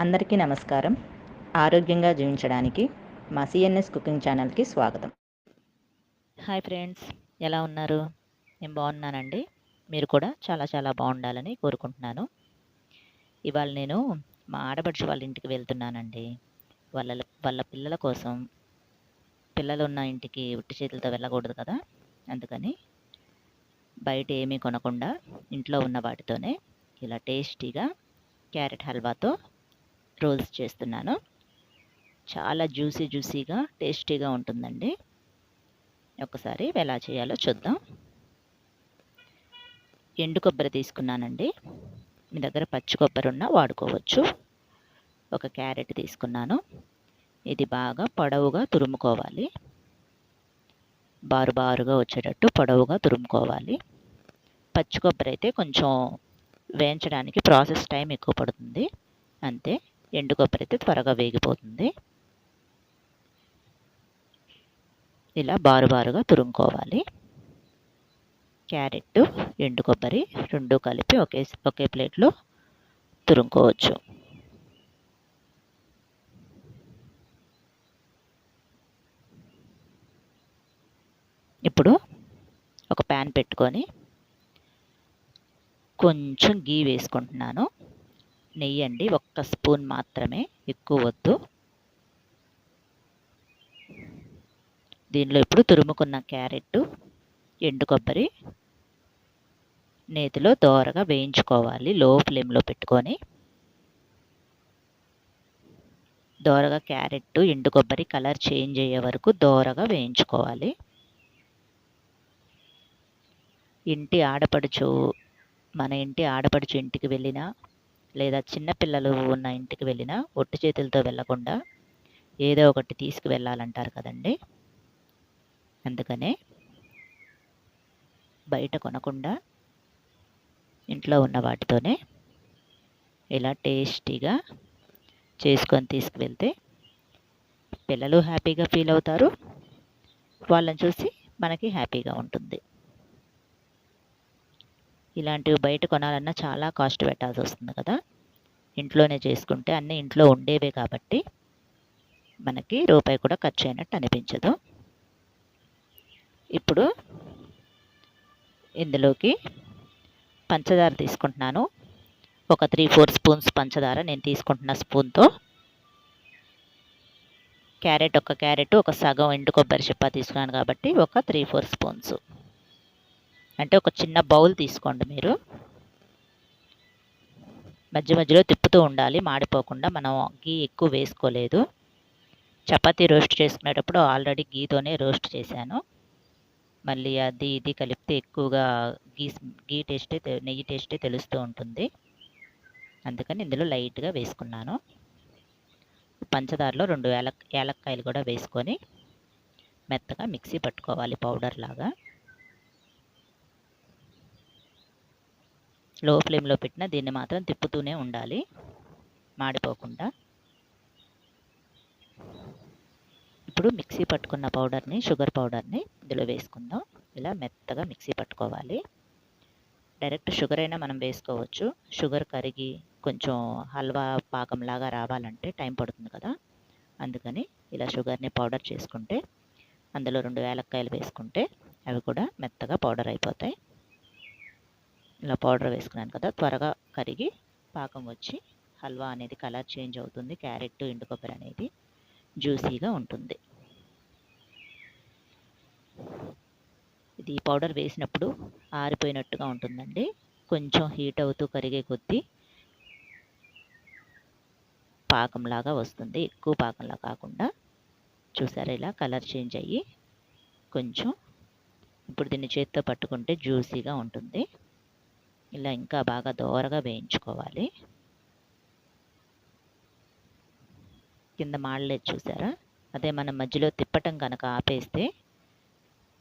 అందరికీ నమస్కారం. ఆరోగ్యంగా జీవించడానికి మా సిఎన్ఎస్ కుకింగ్ ఛానల్‌కి స్వాగతం. హాయ్ ఫ్రెండ్స్, ఎలా ఉన్నారు? నేను బాగున్నానండి. మీరు కూడా చాలా చాలా బాగుండాలని కోరుకుంటున్నాను. ఇవాళ నేను మా ఆడపడుచు వాళ్ళ ఇంటికి వెళ్తున్నానండి. వాళ్ళ పిల్లల కోసం. పిల్లలు ఉన్న ఇంటికి ఉట్టి చేతులతో వెళ్ళకూడదు కదా! అందుకని బయట ఏమీ కొనకుండా ఇంట్లో ఉన్న వాటితోనే ఇలా టేస్టీగా క్యారెట్ హల్వాతో రోల్స్ చేస్తున్నాను. చాలా జ్యూసీగా టేస్టీగా ఉంటుందండి. ఒకసారి ఎలా చేయాలో చూద్దాం. ఎండు కొబ్బరి తీసుకున్నానండి. మీ దగ్గర పచ్చి కొబ్బరి ఉన్నా వాడుకోవచ్చు. ఒక క్యారెట్ తీసుకున్నాను. ఇది బాగా పొడవుగా తురుముకోవాలి. బారుగా వచ్చేటట్టు పొడవుగా తురుముకోవాలి. పచ్చి కొబ్బరి అయితే కొంచెం వేయించడానికి ప్రాసెస్ టైం ఎక్కువ పడుతుంది. అంతే. ఎండు కొబ్బరి అయితే త్వరగా వేగిపోతుంది. ఇలా బారుగా తురుముకోవాలి. క్యారెట్, ఎండు కొబ్బరి రెండు కలిపి ఒకే ప్లేట్లో తురుముకోవచ్చు. ఇప్పుడు ఒక ప్యాన్ పెట్టుకొని కొంచెం గీ వేసుకుంటున్నాను. నెయ్యి అండి, 1 స్పూన్ మాత్రమే, ఎక్కువ వద్దు. దీనిలో ఇప్పుడు తురుముకున్న క్యారెట్, ఎండు కొబ్బరి నేతిలో దోరగా వేయించుకోవాలి. లో ఫ్లేమ్లో పెట్టుకొని దోరగా క్యారెట్, ఎండు కొబ్బరి కలర్ చేంజ్ అయ్యే వరకు దోరగా వేయించుకోవాలి. మన ఇంటి ఆడపడుచు ఇంటికి వెళ్ళినా లేదా చిన్నపిల్లలు ఉన్న ఇంటికి వెళ్ళినా ఒట్టి చేతులతో వెళ్ళకుండా ఏదో ఒకటి తీసుకువెళ్ళాలంటారు కదండి. అందుకనే బయట కొనకుండా ఇంట్లో ఉన్న వాటితోనే ఇలా టేస్టీగా చేసుకొని తీసుకువెళ్తే పిల్లలు హ్యాపీగా ఫీల్ అవుతారు. వాళ్ళని చూసి మనకి హ్యాపీగా ఉంటుంది. ఇలాంటివి బయట కొనాలన్నా చాలా కాస్ట్ పెట్టాల్సి వస్తుంది కదా. ఇంట్లోనే చేసుకుంటే అన్నీ ఇంట్లో ఉండేవే కాబట్టి మనకి రూపాయి కూడా ఖర్చు అయినట్టు అనిపించదు. ఇప్పుడు ఇందులోకి పంచదార తీసుకుంటున్నాను. ఒక 3-4 స్పూన్స్ పంచదార నేను తీసుకుంటున్న స్పూన్తో. ఒక క్యారెట్, ఒక సగం ఎండు కొబ్బరి చిప్ప తీసుకున్నాను కాబట్టి ఒక 3-4 స్పూన్స్. అంటే ఒక చిన్న బౌల్ తీసుకోండి మీరు. మధ్యలో తిప్పుతూ ఉండాలి, మాడిపోకుండా. మనం గీ ఎక్కువ వేసుకోలేదు. చపాతీ రోస్ట్ చేసుకునేటప్పుడు ఆల్రెడీ గీతోనే రోస్ట్ చేశాను. మళ్ళీ అది ఇది కలిపితే ఎక్కువగా నెయ్యి టేస్టే తెలుస్తూ ఉంటుంది. అందుకని ఇందులో లైట్గా వేసుకున్నాను. పంచదారలో 2 యాలక్కాయలు కూడా వేసుకొని మెత్తగా మిక్సీ పట్టుకోవాలి, పౌడర్ లాగా. లో ఫ్లేమ్లో పెట్టిన దీన్ని మాత్రం తిప్పుతూనే ఉండాలి, మాడిపోకుండా. ఇప్పుడు మిక్సీ పట్టుకున్న షుగర్ పౌడర్ని ఇందులో వేసుకుందాం. ఇలా మెత్తగా మిక్సీ పట్టుకోవాలి. డైరెక్ట్ షుగర్ అయినా మనం వేసుకోవచ్చు. షుగర్ కరిగి కొంచెం హల్వా పాకంలాగా రావాలంటే టైం పడుతుంది కదా. అందుకని ఇలా షుగర్ని పౌడర్ చేసుకుంటే, అందులో 2 యాలక్కాయలు వేసుకుంటే అవి కూడా మెత్తగా పౌడర్ అయిపోతాయి. ఇలా పౌడర్ వేసుకున్నాను కదా, త్వరగా కరిగి పాకం వచ్చి హల్వా అనేది కలర్ చేంజ్ అవుతుంది. క్యారెట్, ఎండు కొబ్బరి అనేది జ్యూసీగా ఉంటుంది. ఇది పౌడర్ వేసినప్పుడు ఆరిపోయినట్టుగా ఉంటుందండి. కొంచెం హీట్ అవుతూ కరిగే కొద్దీ పాకంలాగా వస్తుంది. ఎక్కువ పాకంలా కాకుండా. చూసారా, ఇలా కలర్ చేంజ్ అయ్యి కొంచెం. ఇప్పుడు దీన్ని చేత్తో పట్టుకుంటే జ్యూసీగా ఉంటుంది. ఇలా ఇంకా బాగా దోరగా వేయించుకోవాలి. కింద మాడలేదు చూసారా. అదే మనం మధ్యలో తిప్పటం కనుక ఆపేస్తే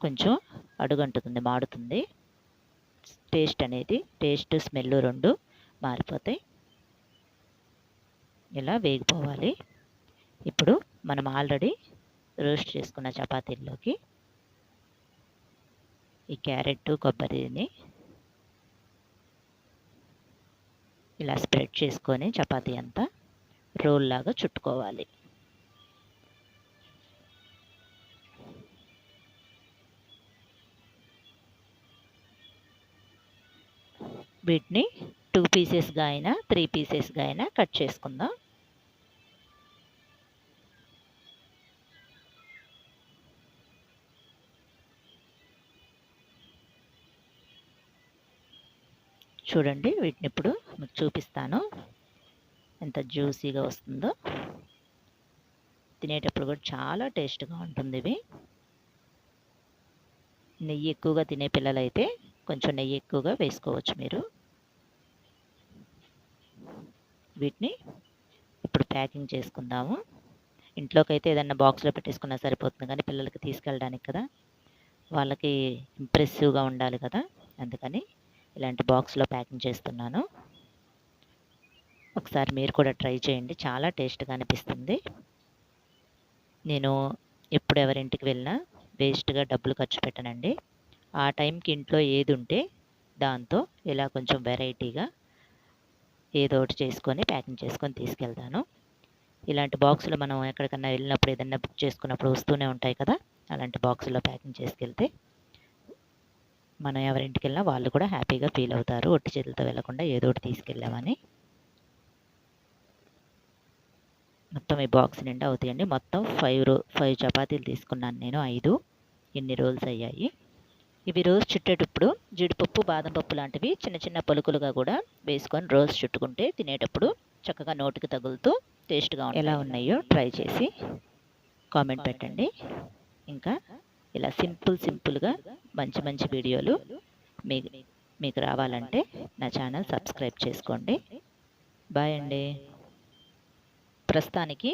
కొంచెం అడుగంటుతుంది, మాడుతుంది. టేస్ట్ స్మెల్ 2 మారిపోతాయి. ఇలా వేగిపోవాలి. ఇప్పుడు మనం ఆల్రెడీ రోస్ట్ చేసుకున్న చపాతీల్లోకి ఈ క్యారెట్, కొబ్బరిని ఇలా స్ప్రెడ్ చేసుకొని చపాతీ అంతా రోల్ లాగా చుట్టుకోవాలి. వీటిని 2 పీసెస్గా అయినా 3 పీసెస్గా అయినా కట్ చేసుకుందాం. చూడండి, వీటిని ఇప్పుడు మీకు చూపిస్తాను ఎంత జ్యూసీగా వస్తుందో. తినేటప్పుడు కూడా చాలా టేస్ట్గా ఉంటుంది. ఇవి నెయ్యి ఎక్కువగా తినే పిల్లలైతే కొంచెం నెయ్యి ఎక్కువగా వేసుకోవచ్చు మీరు. వీటిని ఇప్పుడు ప్యాకింగ్ చేసుకుందాము. ఇంట్లోకి అయితే ఏదన్నా బాక్స్లో పెట్టేసుకున్నా సరిపోతుంది, కానీ పిల్లలకి తీసుకెళ్ళడానికి కదా, వాళ్ళకి ఇంప్రెసివ్గా ఉండాలి కదా, అందుకని ఇలాంటి బాక్స్లో ప్యాకింగ్ చేస్తున్నాను. ఒకసారి మీరు కూడా ట్రై చేయండి, చాలా టేస్ట్గా అనిపిస్తుంది. నేను ఎప్పుడు ఎవరింటికి వెళ్ళినా వేస్ట్గా డబ్బులు ఖర్చు పెట్టనండి. ఆ టైంకి ఇంట్లో ఏది ఉంటే దాంతో ఇలా కొంచెం వెరైటీగా ఏదో ఒకటి చేసుకొని ప్యాకింగ్ చేసుకొని తీసుకెళ్తాను. ఇలాంటి బాక్సులు మనం ఎక్కడికన్నా వెళ్ళినప్పుడు ఏదన్నా బుక్ చేసుకున్నప్పుడు వస్తూనే ఉంటాయి కదా, అలాంటి బాక్సులో ప్యాకింగ్ చేసుకెళ్తే మనం ఎవరింటికి వెళ్ళినా వాళ్ళు కూడా హ్యాపీగా ఫీల్ అవుతారు, ఒట్టి చేతులతో వెళ్ళకుండా ఏదో ఒకటి తీసుకెళ్ళామని. మొత్తం ఈ బాక్స్ నిండా అవుతాయండి. మొత్తం 5 చపాతీలు తీసుకున్నాను నేను, 5. ఇన్ని రోల్స్ అయ్యాయి. ఇవి రోల్స్ చుట్టేటప్పుడు జీడిపప్పు, బాదం పప్పు లాంటివి చిన్న చిన్న పలుకులుగా కూడా వేసుకొని రోల్స్ చుట్టుకుంటే తినేటప్పుడు చక్కగా నోటికి తగులుతూ టేస్ట్గా ఉంటాయి. ఎలా ఉన్నాయో ట్రై చేసి కామెంట్ పెట్టండి. ఇంకా ఇలా సింపుల్గా మంచి మంచి వీడియోలు మీకు రావాలంటే నా ఛానల్ సబ్స్క్రైబ్ చేసుకోండి. బాయ్ అండి. ప్రస్తుతానికి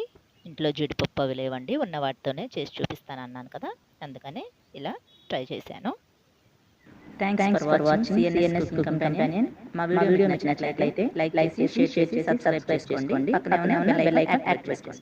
ఇంట్లో జీడిపప్పు అవి లేవండి, ఉన్న వాటితోనే చేసి చూపిస్తాను అన్నాను కదా, అందుకని ఇలా ట్రై చేశాను. Thanks for watching CNS cooking companion. మా వీడియో మీకు నచ్చినట్లయితే లైక్ చేసి, షేర్ చేసి, సబ్స్క్రైబ్ చేసుకోండి. పక్కనే ఉన్న బెల్ ఐకాన్ యాక్టివేట్ చేసుకోండి.